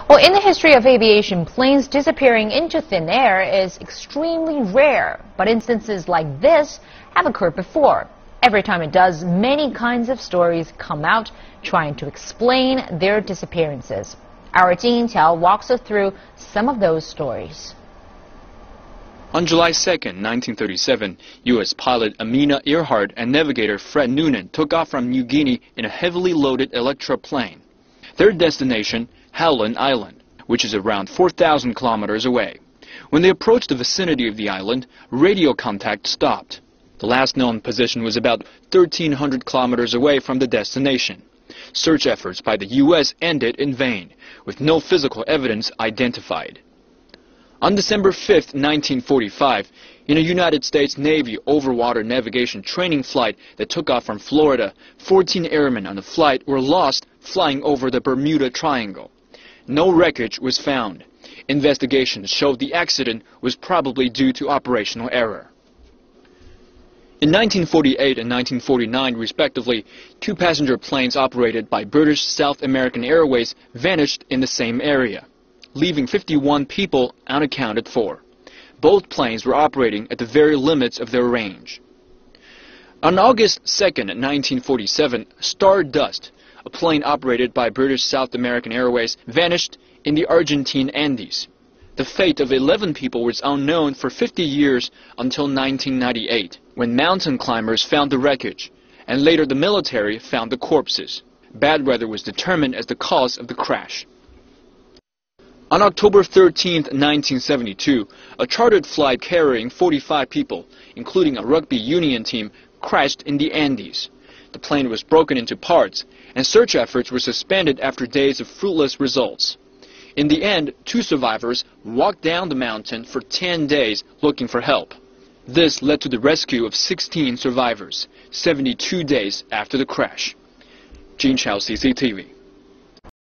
Well, in the history of aviation, planes disappearing into thin air is extremely rare, but instances like this have occurred before. Every time it does, many kinds of stories come out trying to explain their disappearances. Our Jing Qiao walks us through some of those stories. On July 2, 1937, U.S. pilot Amina Earhart and navigator Fred Noonan took off from New Guinea in a heavily loaded Electra plane. Their destination, Howland Island, which is around 4,000 kilometers away. When they approached the vicinity of the island, radio contact stopped. The last known position was about 1,300 kilometers away from the destination. Search efforts by the U.S. ended in vain, with no physical evidence identified. On December 5, 1945, in a United States Navy overwater navigation training flight that took off from Florida, 14 airmen on the flight were lost flying over the Bermuda Triangle. No wreckage was found. Investigations showed the accident was probably due to operational error. In 1948 and 1949, respectively, two passenger planes operated by British South American Airways vanished in the same area, leaving 51 people unaccounted for. Both planes were operating at the very limits of their range. On August 2, 1947, Stardust, a plane operated by British South American Airways, vanished in the Argentine Andes. The fate of 11 people was unknown for 50 years until 1998, when mountain climbers found the wreckage, and later the military found the corpses. Bad weather was determined as the cause of the crash. On October 13, 1972, a chartered flight carrying 45 people, including a rugby union team, crashed in the Andes. The plane was broken into parts, and search efforts were suspended after days of fruitless results. In the end, 2 survivors walked down the mountain for 10 days looking for help. This led to the rescue of 16 survivors, 72 days after the crash. Jing Qiao, CCTV.